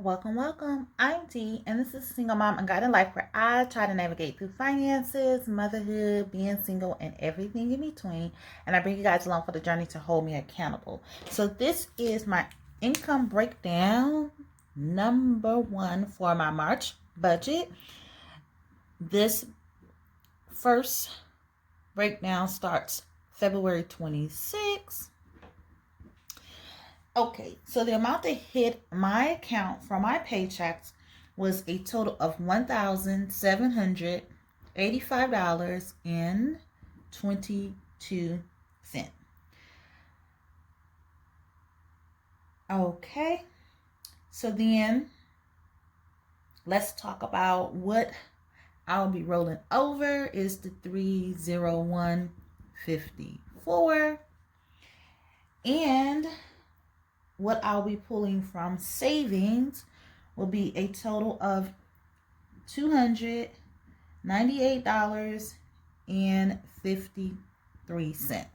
Welcome. I'm Dee, and this is Single Mom and Guiding Life, where I try to navigate through finances, motherhood, being single, and everything in between. And I bring you guys along for the journey to hold me accountable. So this is my income breakdown number 1 for my March budget. This first breakdown starts February 26th. Okay, so the amount that hit my account from my paychecks was a total of $1,785.22. Okay, so then let's talk about what I'll be rolling over is the 301.54, and what I'll be pulling from savings will be a total of $298.53.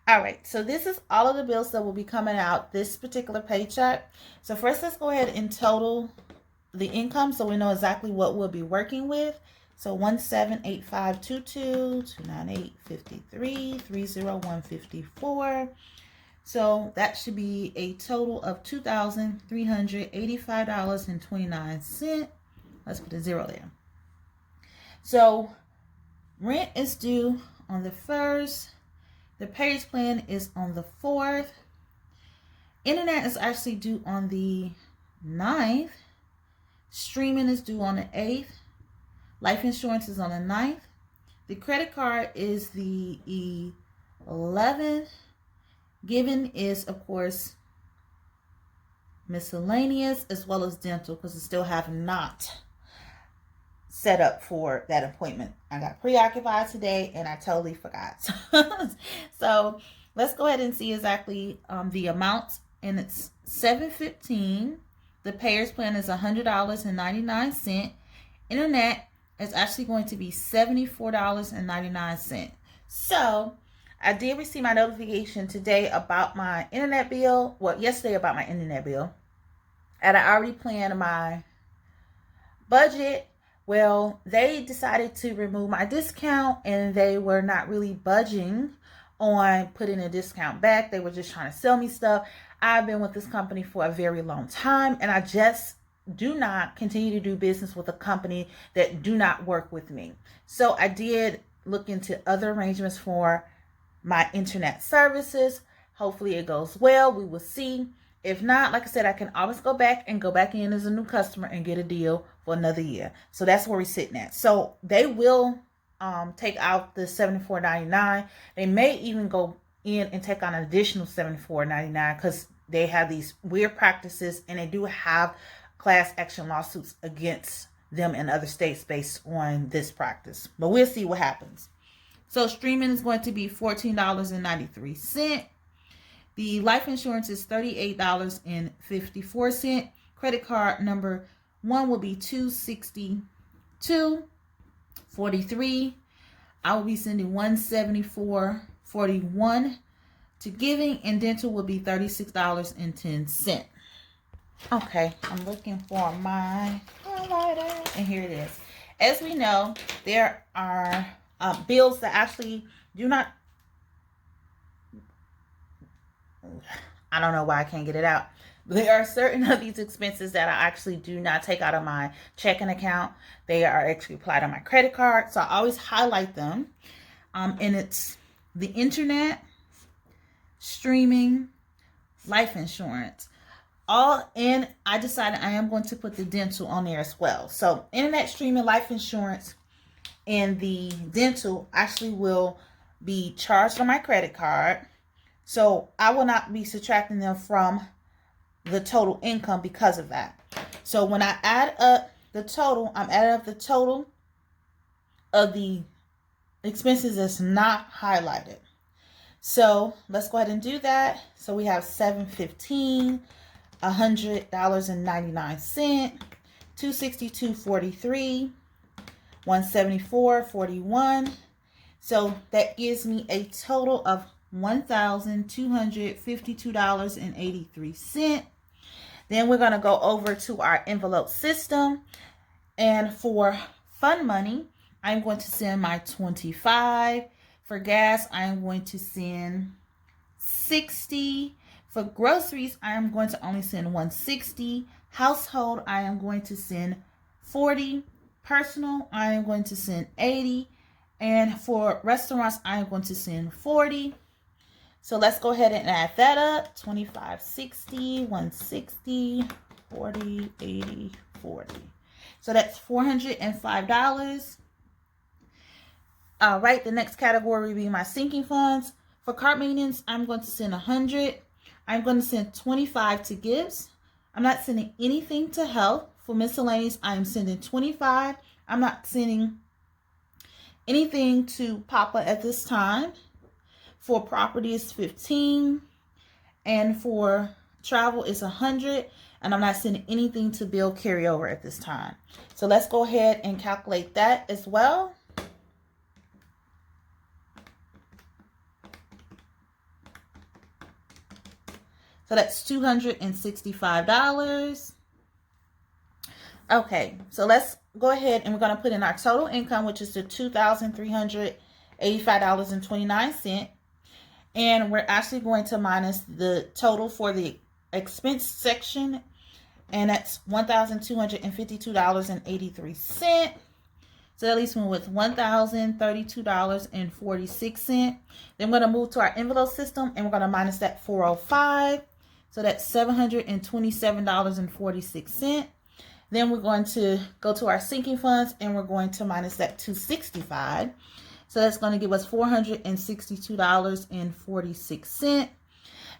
All right, so this is all of the bills that will be coming out this particular paycheck. So first, let's go ahead and total the income so we know exactly what we'll be working with. So 178522, 298.53, 301.54. So that should be a total of $2,385.29. Let's put a zero there. So rent is due on the 1st. The payers plan is on the 4th. Internet is actually due on the 9th. Streaming is due on the 8th. Life insurance is on the 9th. The credit card is the 11th. Given is, of course, miscellaneous as well as dental, because I still have not set up for that appointment. I got preoccupied today and I totally forgot. So let's go ahead and see exactly the amounts. And it's $715. The payers plan is $100.99. Internet is actually going to be $74.99. So I did receive my notification today about my internet bill. Well, yesterday about my internet bill. And I already planned my budget. Well, they decided to remove my discount and they were not really budging on putting a discount back. They were just trying to sell me stuff. I've been with this company for a very long time, and I just do not continue to do business with a company that do not work with me. So I did look into other arrangements for my internet services. Hopefully it goes well. We will see. If not, like I said, I can always go back in as a new customer and get a deal for another year. So that's where we're sitting at. So they will take out the $74.99. They may even go in and take on an additional $74.99 because they have these weird practices and they do have class action lawsuits against them in other states based on this practice. But we'll see what happens. So streaming is going to be $14.93. The life insurance is $38.54. Credit card number 1 will be $262.43. I will be sending $174.41 to giving, and dental will be $36.10. Okay, I'm looking for my highlighter, and here it is. As we know, there are bills that actually do not, I don't know why I can't get it out. There are certain of these expenses that I actually do not take out of my checking account. They are actually applied on my credit card. So I always highlight them. And it's the internet, streaming, life insurance. All in, I decided I am going to put the dental on there as well. So internet, streaming, life insurance, and the dental actually will be charged on my credit card. So I will not be subtracting them from the total income because of that. So when I add up the total, I'm adding up the total of the expenses that's not highlighted. So let's go ahead and do that. So we have $715, $100.99, $262.43, $174.41. So that gives me a total of $1,252.83. Then we're going to go over to our envelope system. And for fun money, I'm going to send my 25. For gas, I am going to send 60. For groceries, I am going to only send 160. Household, I am going to send 40. Personal, I am going to send 80. And for restaurants, I am going to send 40. So let's go ahead and add that up. 25, 60, 160, 40, 80, 40. So that's $405. All right, the next category will be my sinking funds. For cart maintenance, I'm going to send 100. I'm going to send 25 to gifts. I'm not sending anything to health. For miscellaneous, I'm sending 25. I'm not sending anything to Papa at this time. For property, it's 15. And for travel, it's 100. And I'm not sending anything to bill carryover at this time. So let's go ahead and calculate that as well. So that's $265. Okay, so let's go ahead and we're going to put in our total income, which is the $2,385.29. And we're actually going to minus the total for the expense section. And that's $1,252.83. So that leaves me with $1,032.46. Then we're going to move to our envelope system and we're going to minus that 405. So that's $727.46. Then we're going to go to our sinking funds and we're going to minus that 265. So that's going to give us $462.46.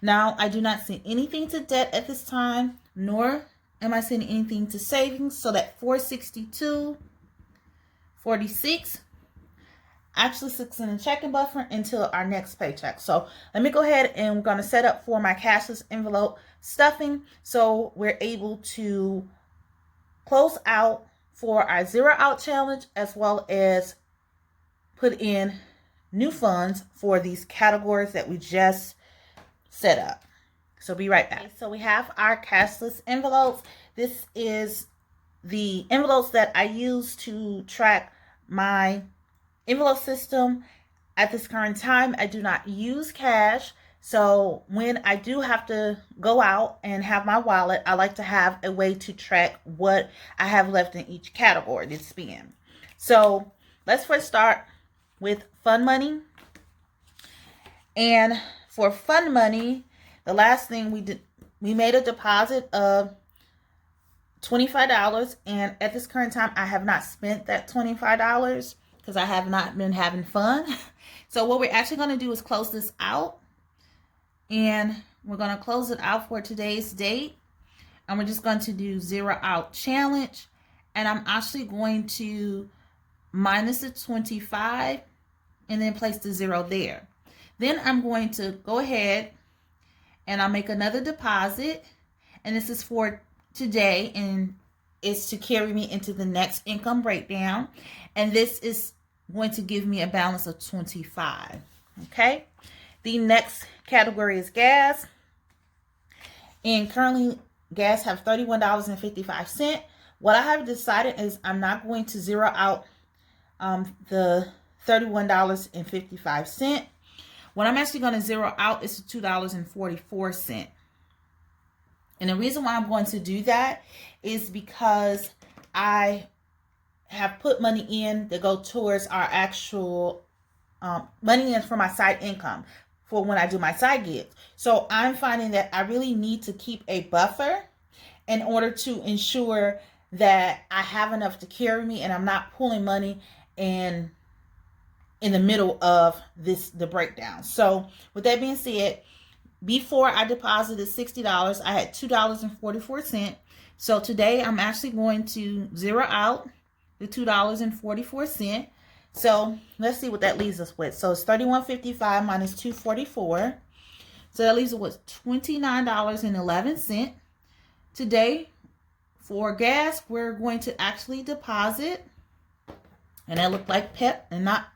Now, I do not send anything to debt at this time, nor am I sending anything to savings. So that $462.46 actually sits in the checking buffer until our next paycheck. So let me go ahead and we're going to set up for my cashless envelope stuffing. So we're able to close out for our zero out challenge, as well as put in new funds for these categories that we just set up. So be right back. Okay, so we have our cashless envelopes. This is the envelopes that I use to track my envelope system. At this current time, I do not use cash. So when I do have to go out and have my wallet, I like to have a way to track what I have left in each category to spend. So let's first start with fun money. And for fun money, the last thing we did, we made a deposit of $25. And at this current time, I have not spent that $25 because I have not been having fun. So what we're actually going to do is close this out. And we're going to close it out for today's date. And we're just going to do zero out challenge. And I'm actually going to minus the 25 and then place the 0 there. Then I'm going to go ahead and I'll make another deposit. And this is for today and it's to carry me into the next income breakdown. And this is going to give me a balance of 25. Okay. The next category is gas. And currently gas have $31.55. What I have decided is I'm not going to zero out the $31.55. What I'm actually going to zero out is $2.44. And the reason why I'm going to do that is because I have put money in to go towards our actual money in for my side income for when I do my side gigs. So I'm finding that I really need to keep a buffer in order to ensure that I have enough to carry me and I'm not pulling money in the middle of the breakdown. So with that being said, before I deposited $60, I had $2.44. So today I'm actually going to zero out the $2.44. So let's see what that leaves us with. So it's $31.55 minus $2.44. So that leaves us with $29.11. Today for gas, we're going to actually deposit, and that looked like PEP and not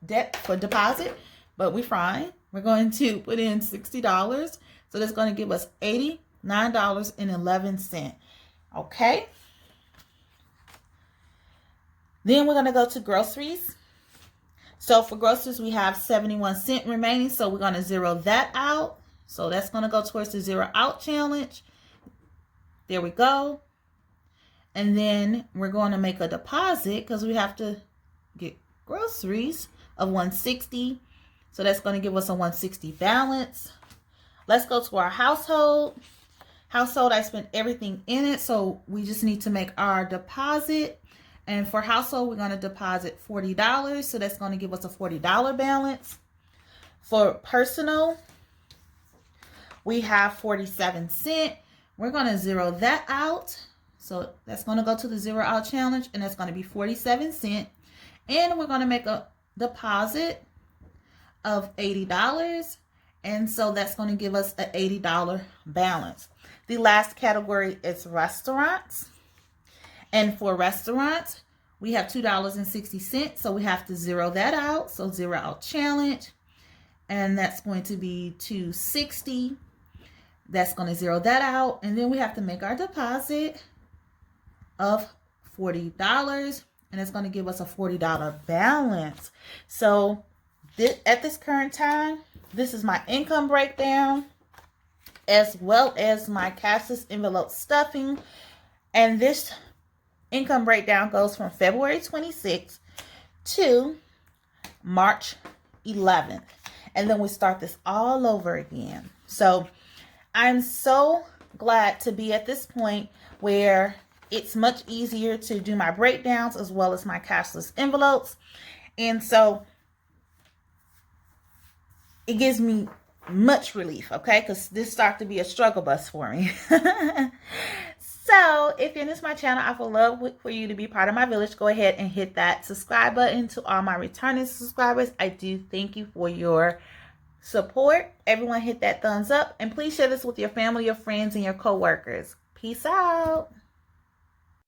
debt for deposit, but we're fine. We're going to put in $60. So that's going to give us $9.11. Okay. Then we're going to go to groceries. So for groceries, we have 71 cents remaining. So we're going to zero that out. So that's going to go towards the zero out challenge. There we go. And then we're going to make a deposit because we have to get groceries of $160. So that's going to give us a $160 balance. Let's go to our household. Household, I spent everything in it. So we just need to make our deposit. And for household, we're going to deposit $40. So that's going to give us a $40 balance. For personal, we have 47 cents. We're going to zero that out. So that's going to go to the zero out challenge. And that's going to be 47 cents. And we're going to make a deposit of $80. And so that's going to give us an $80 balance. The last category is restaurants. And for restaurants, we have $2.60. So we have to zero that out. So zero out challenge. And that's going to be $2.60. That's going to zero that out. And then we have to make our deposit of $40. And it's going to give us a $40 balance. So at this current time, this is my income breakdown, as well as my cashless envelope stuffing. And this income breakdown goes from February 26th to March 11th. And then we start this all over again. So I'm so glad to be at this point where it's much easier to do my breakdowns as well as my cashless envelopes. And so it gives me much relief, okay? Because this started to be a struggle bus for me. So if you're new to my channel, I would love for you to be part of my village. Go ahead and hit that subscribe button. To all my returning subscribers, I do thank you for your support. Everyone hit that thumbs up. And please share this with your family, your friends, and your co-workers. Peace out.